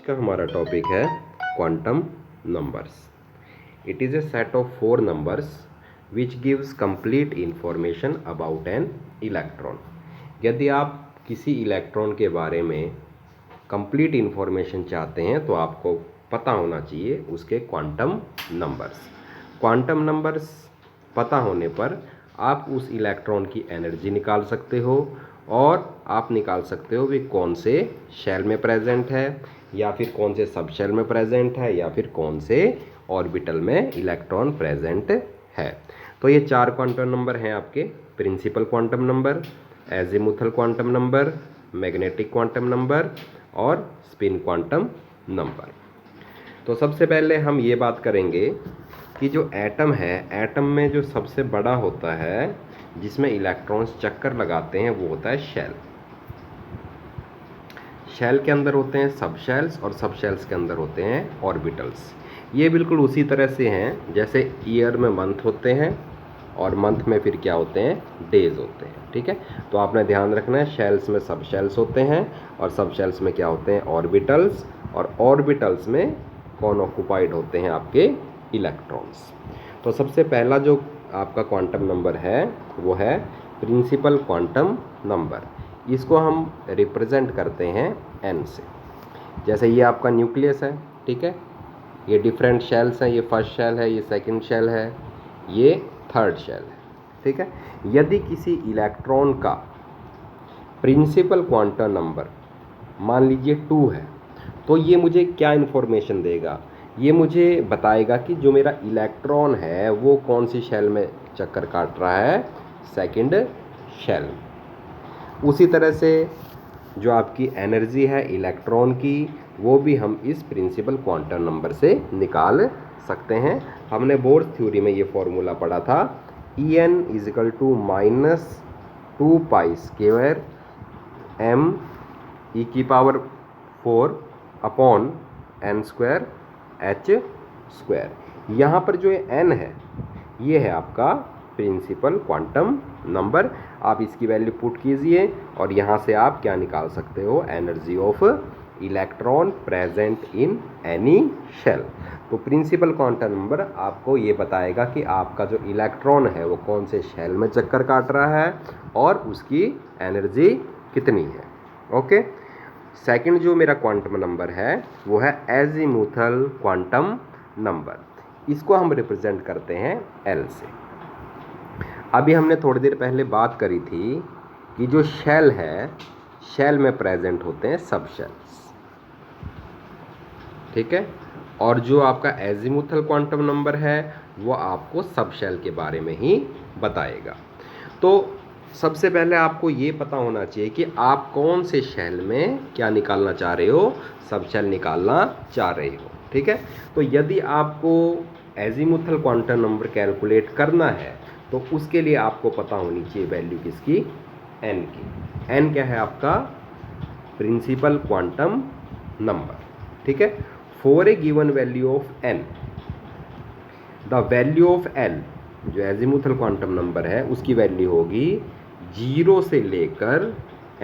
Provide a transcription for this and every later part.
का हमारा टॉपिक है quantum numbers. It is a set of 4 numbers which gives complete information about an electron. यदि आप किसी इलेक्ट्रॉन के बारे में कंप्लीट इंफॉर्मेशन चाहते हैं तो आपको पता होना चाहिए उसके क्वांटम नंबर्स। क्वांटम नंबर्स पता होने पर आप उस इलेक्ट्रॉन की एनर्जी निकाल सकते हो और आप निकाल सकते हो भी कौन से शेल में प्रेजेंट है या फिर कौन से सब शेल में प्रेजेंट है या फिर कौन से ऑर्बिटल में इलेक्ट्रॉन प्रेजेंट है। तो ये 4 क्वांटम नंबर हैं आपके: principal quantum number, azimuthal quantum number, magnetic quantum number और स्पिन क्वांटम नंबर। तो सबसे पहले हम ये बात करेंगे कि जो एटम है, एटम में जो सबसे बड़ा होता है जिसमें इलेक्ट्रॉन्स चक्कर लगाते हैं वो होता है शेल। शेल के अंदर होते हैं सब शेल्स और सब शेल्स के अंदर होते हैं ऑर्बिटल्स। ये बिल्कुल उसी तरह से हैं जैसे ईयर में मंथ होते हैं और मंथ में फिर क्या होते हैं, डेज होते हैं। ठीक है, तो आपने ध्यान रखना है शेल्स में सब शेल्स होते हैं और सब शेल्स में क्या होते हैं, ऑर्बिटल्स, और ऑर्बिटल्स में कौन ऑक्युपाइड होते हैं, आपके इलेक्ट्रॉन्स। तो सबसे पहला जो आपका क्वांटम नंबर है वो है प्रिंसिपल क्वांटम नंबर। इसको हम रिप्रेजेंट करते हैं n से। जैसे ये आपका न्यूक्लियस है, ठीक है, ये डिफरेंट शेल्स हैं, ये फर्स्ट शेल है, ये सेकंड शेल है, ये थर्ड शेल है। ठीक है, यदि किसी इलेक्ट्रॉन का प्रिंसिपल क्वांटम नंबर मान लीजिए 2 है तो ये मुझे क्या इन्फॉर्मेशन देगा, ये मुझे बताएगा कि जो मेरा इलेक्ट्रॉन है वो कौन सी शेल में चक्कर काट रहा है, सेकंड शेल। उसी तरह से जो आपकी एनर्जी है इलेक्ट्रॉन की वो भी हम इस प्रिंसिपल क्वांटम नंबर से निकाल सकते हैं। हमने बोर्स थ्योरी में ये फॉर्मूला पढ़ा था, En = -2 pi square m e⁴ upon n² h²। यहाँ पर जो ये n है ये है आपका प्रिंसिपल क्वांटम नंबर। आप इसकी वैल्यू पुट कीजिए और यहाँ से आप क्या निकाल सकते हो, energy of electron present in any shell. तो प्रिंसिपल क्वांटम नंबर आपको ये बताएगा कि आपका जो इलेक्ट्रॉन है वो कौन से शेल में चक्कर काट रहा है और उसकी एनर्जी कितनी है। ओके, सेकंड जो मेरा क्वांटम नंबर है वो है एजीमुथल क्वांटम नंबर। इसको हम रिप्रेजेंट करते हैं L से। अभी हमने थोड़ी देर पहले बात करी थी कि जो शेल है, शेल में प्रेजेंट होते हैं सब शेल्स, ठीक है, और जो आपका एजीमुथल क्वांटम नंबर है वो आपको सब शेल के बारे में ही बताएगा। तो सबसे पहले आपको ये पता होना चाहिए कि आप कौन से शेल में क्या निकालना चाह रहे हो, सब शेल निकालना चाह रहे हो। ठीक है, तो यदि आपको एजीमुथल क्वांटम नंबर कैलकुलेट करना है तो उसके लिए आपको पता होनी चाहिए वैल्यू किसकी, n की। n क्या है आपका प्रिंसिपल क्वांटम नंबर। ठीक है, for a given value of n the value of n, जो एजीमुथल क्वांटम नंबर है उसकी वैल्यू होगी 0 से लेकर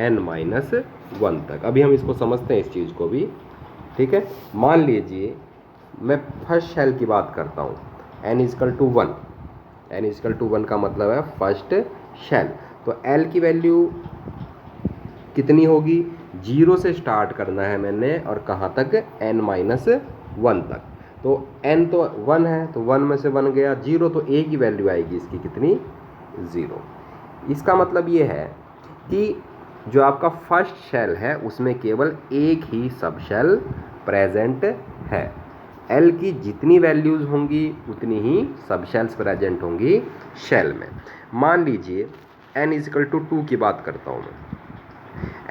n-1 तक। अभी हम इसको समझते हैं इस चीज़ को भी। ठीक है, मान लीजिए मैं फर्स्ट शेल की बात करता हूँ, n = 1। n = 1 का मतलब है फर्स्ट शेल। तो L की वैल्यू कितनी होगी, 0 से स्टार्ट करना है मैंने और कहाँ तक, n-1 तक। तो n तो 1 है तो 1 में से 1 गया, 0, तो a की वैल्यू आएगी इसकी कितनी, 0। इसका मतलब ये है कि जो आपका फर्स्ट शेल है उसमें केवल एक ही सब शेल प्रेजेंट है। L की जितनी वैल्यूज़ होंगी उतनी ही सब शेल्स प्रेजेंट होंगी शेल में। मान लीजिए n = 2 की बात करता हूँ मैं।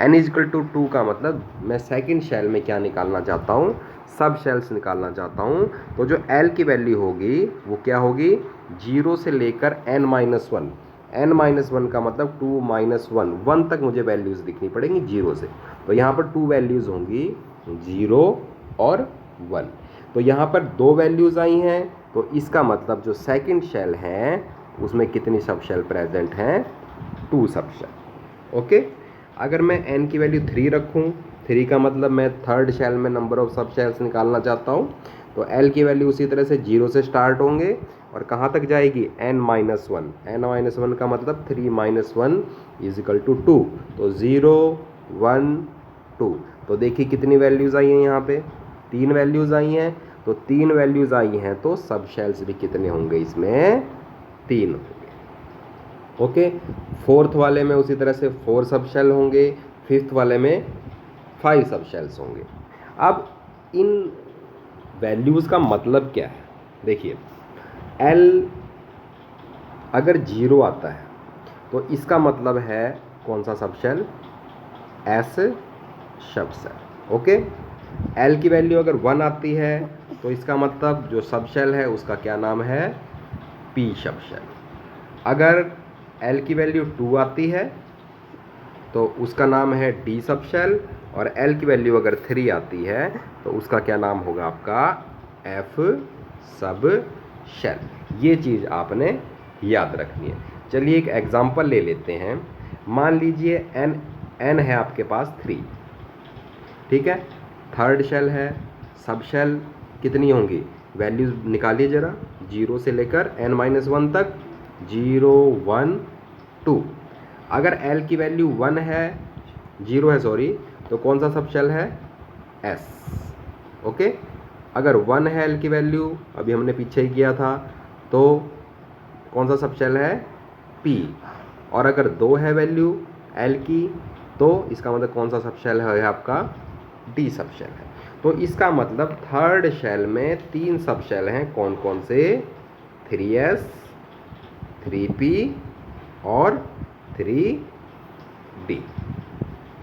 n = 2 का मतलब मैं सेकंड शेल में क्या निकालना चाहता हूँ, सब शेल्स निकालना चाहता हूँ। तो जो L की वैल्यू होगी वो क्या होगी, 0 से लेकर n-1। n-1 का मतलब 2 - 1 तक मुझे वैल्यूज़ दिखनी पड़ेंगी 0 से। तो यहाँ पर 2 वैल्यूज़ होंगी, 0 और 1। तो यहाँ पर 2 वैल्यूज़ आई हैं, तो इसका मतलब जो सेकंड शेल है उसमें कितनी सब शेल प्रेजेंट हैं, 2 सब शेल। ओके, अगर मैं n की वैल्यू 3 रखूँ, 3 का मतलब मैं थर्ड शेल में नंबर ऑफ सब शेल्स निकालना चाहता हूँ, तो एल की वैल्यू उसी तरह से 0 से स्टार्ट होंगे और कहाँ तक जाएगी, n-1। n-1 का मतलब 3 - 1 = 2, तो 0 1 2। तो देखिए कितनी वैल्यूज़ आई हैं, यहाँ पे 3 वैल्यूज़ आई हैं, तो 3 वैल्यूज़ आई हैं तो सब शेल्स भी कितने होंगे, इसमें 3 होंगे। ओके, फोर्थ वाले में उसी तरह से 4 सब शेल होंगे, फिफ्थ वाले में 5 सब शेल्स होंगे। अब इन वैल्यूज़ का मतलब क्या है, देखिए L अगर 0 आता है तो इसका मतलब है कौन सा subshell, S subshell. Okay, L की वैल्यू अगर 1 आती है तो इसका मतलब जो सब शेल है उसका क्या नाम है, P सब शेल। अगर L की वैल्यू 2 आती है तो उसका नाम है D सब शेल, और L की वैल्यू अगर 3 आती है तो उसका क्या नाम होगा आपका, F सब शेल। ये चीज़ आपने याद रखनी है। चलिए एक एग्जांपल ले लेते हैं। मान लीजिए n है आपके पास 3, ठीक है, थर्ड शेल है, सब शेल कितनी होंगी, वैल्यूज निकालिए ज़रा, 0 से लेकर n-1 तक, 0 1 2। अगर L की वैल्यू 1 है, 0 है सॉरी, तो कौन सा सब शेल है, S। ओके, अगर 1 है L की वैल्यू, अभी हमने पीछे ही किया था, तो कौन सा सब शेल है, P। और अगर 2 है वैल्यू L की, तो इसका मतलब कौन सा सब शेल है आपका, D सब शेल है। तो इसका मतलब थर्ड शेल में 3 सब शेल हैं, कौन कौन से, 3S 3P और 3D।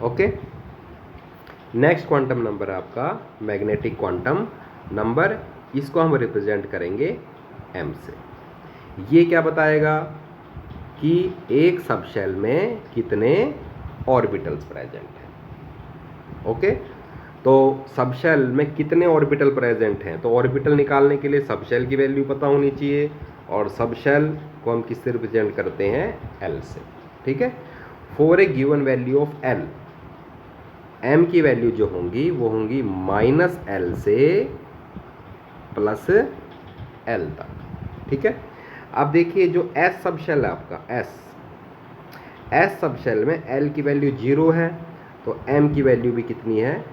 Okay, next quantum number है आपका मैग्नेटिक क्वांटम नंबर, इसको हम रिप्रेजेंट करेंगे M से। ये क्या बताएगा कि एक सब शेल में कितने ऑर्बिटल्स प्रेजेंट हैं। ओके, तो सब शेल में कितने ऑर्बिटल प्रेजेंट हैं, तो ऑर्बिटल निकालने के लिए सब शेल की वैल्यू पता होनी चाहिए, और सब शेल को हम किससे रिप्रेजेंट करते हैं, L से। ठीक है, for a given value of L, M की वैल्यू जो होंगी वो होंगी -L से +L तक। ठीक है, अब देखिए जो S सब शेल है आपका, S सब शेल में L की वैल्यू 0 है, तो M की वैल्यू भी कितनी है,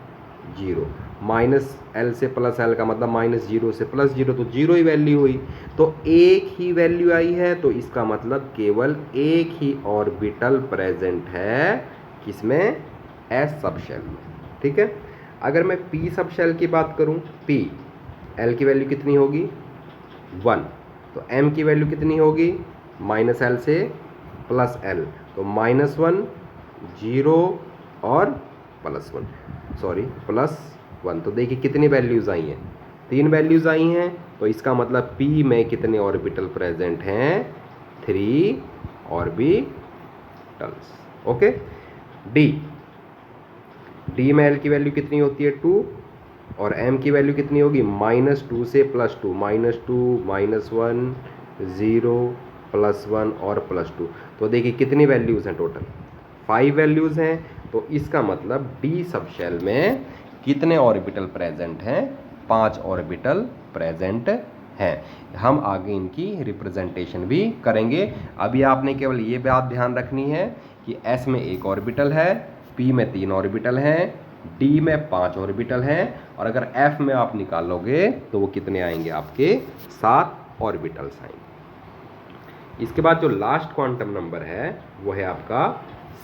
0। -L से +L का मतलब -0 से +0, तो 0 ही वैल्यू हुई। तो एक ही वैल्यू आई है, तो इसका मतलब केवल एक ही ऑर्बिटल प्रेजेंट है, किसमें, S सब शेल में। ठीक है, अगर मैं P सब शेल की बात करूं, P, L की वैल्यू कितनी होगी, 1, तो M की वैल्यू कितनी होगी, -L से +L, तो -1 0 और +1, सॉरी +1। तो देखिए कितनी वैल्यूज़ आई हैं, 3 वैल्यूज़ आई हैं, तो इसका मतलब P में कितने ऑर्बिटल प्रेजेंट हैं, 3 ऑर्बिटल्स। ओके, D में L की वैल्यू कितनी होती है, 2, और M की वैल्यू कितनी होगी, -2 से +2, -2 -1 0 +1 और +2। तो देखिए कितनी वैल्यूज़ हैं, टोटल 5 वैल्यूज़ हैं। तो इसका मतलब D सब शेल में कितने ऑर्बिटल प्रेजेंट हैं, 5 ऑर्बिटल प्रेजेंट हैं। हम आगे इनकी रिप्रेजेंटेशन भी करेंगे। अभी आपने केवल ये बात ध्यान रखनी है कि S में 1 ऑर्बिटल है, P में 3 ऑर्बिटल हैं, D में 5 ऑर्बिटल हैं, और अगर F में आप निकालोगे तो वो कितने आएंगे, आपके 7 ऑर्बिटल्स आएंगे। इसके बाद जो लास्ट क्वांटम नंबर है वो है आपका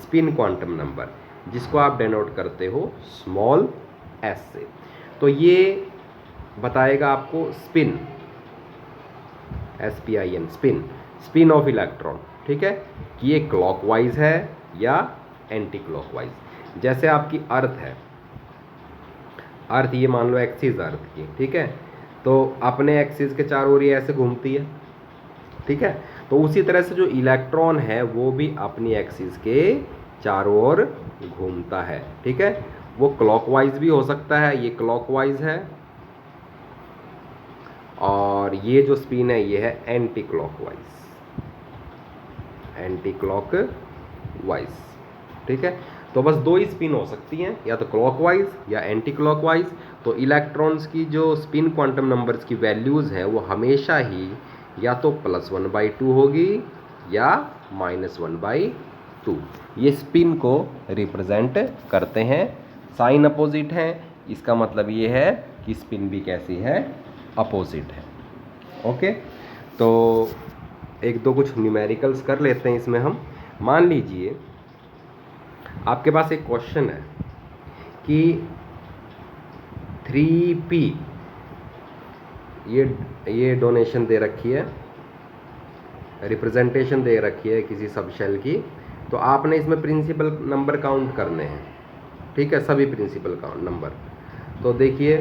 स्पिन क्वांटम नंबर, जिसको आप डिनोट करते हो स्मॉल s से। तो ये बताएगा आपको spin, SPIN, spin off electron. ठीक है, कि ये क्लॉकवाइज है या एंटी क्लॉकवाइज। जैसे आपकी अर्थ है, अर्थ ये मान लो एक्सिस अर्थ की, ठीक है, तो अपने एक्सिस के चारों ओर ये ऐसे घूमती है। ठीक है, तो उसी तरह से जो इलेक्ट्रॉन है वो भी अपनी एक्सिस के चारों ओर घूमता है। ठीक है, वो क्लॉकवाइज भी हो सकता है, ये क्लॉकवाइज है, और ये जो स्पिन है ये है एंटी क्लॉकवाइज। ठीक है, तो बस दो ही स्पिन हो सकती हैं, या तो क्लॉकवाइज या एंटी क्लॉकवाइज। तो इलेक्ट्रॉन्स की जो स्पिन क्वांटम नंबर्स की वैल्यूज़ है वो हमेशा ही या तो +1/2 होगी या -1/2। ये स्पिन को रिप्रेजेंट करते हैं। साइन अपोजिट है, इसका मतलब ये है कि स्पिन भी कैसी है, अपोजिट है। ओके, तो एक दो कुछ न्यूमेरिकल्स कर लेते हैं इसमें हम। मान लीजिए आपके पास एक क्वेश्चन है कि 3p, ये डोनेशन दे रखी है, रिप्रेजेंटेशन दे रखी है किसी सब शेल की। तो आपने इसमें प्रिंसिपल नंबर काउंट करने हैं, ठीक है, सभी प्रिंसिपल काउंट नंबर। तो देखिए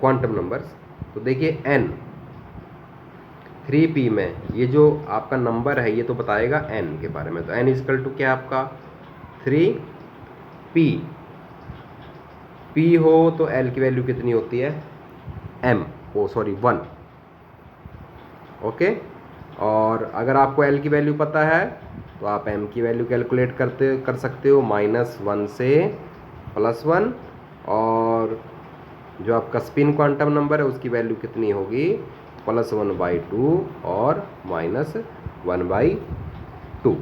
क्वांटम नंबर्स, तो देखिए n 3p में ये जो आपका नंबर है ये तो बताएगा n के बारे में। तो n इक्वल टू क्या आपका 3p। p हो तो l की वैल्यू कितनी होती है, m, 1। ओके, और अगर आपको l की वैल्यू पता है तो आप m की वैल्यू कैलकुलेट कर सकते हो, -1 से +1। और जो आपका स्पिन क्वांटम नंबर है उसकी वैल्यू कितनी होगी, +1/2 और -1/2।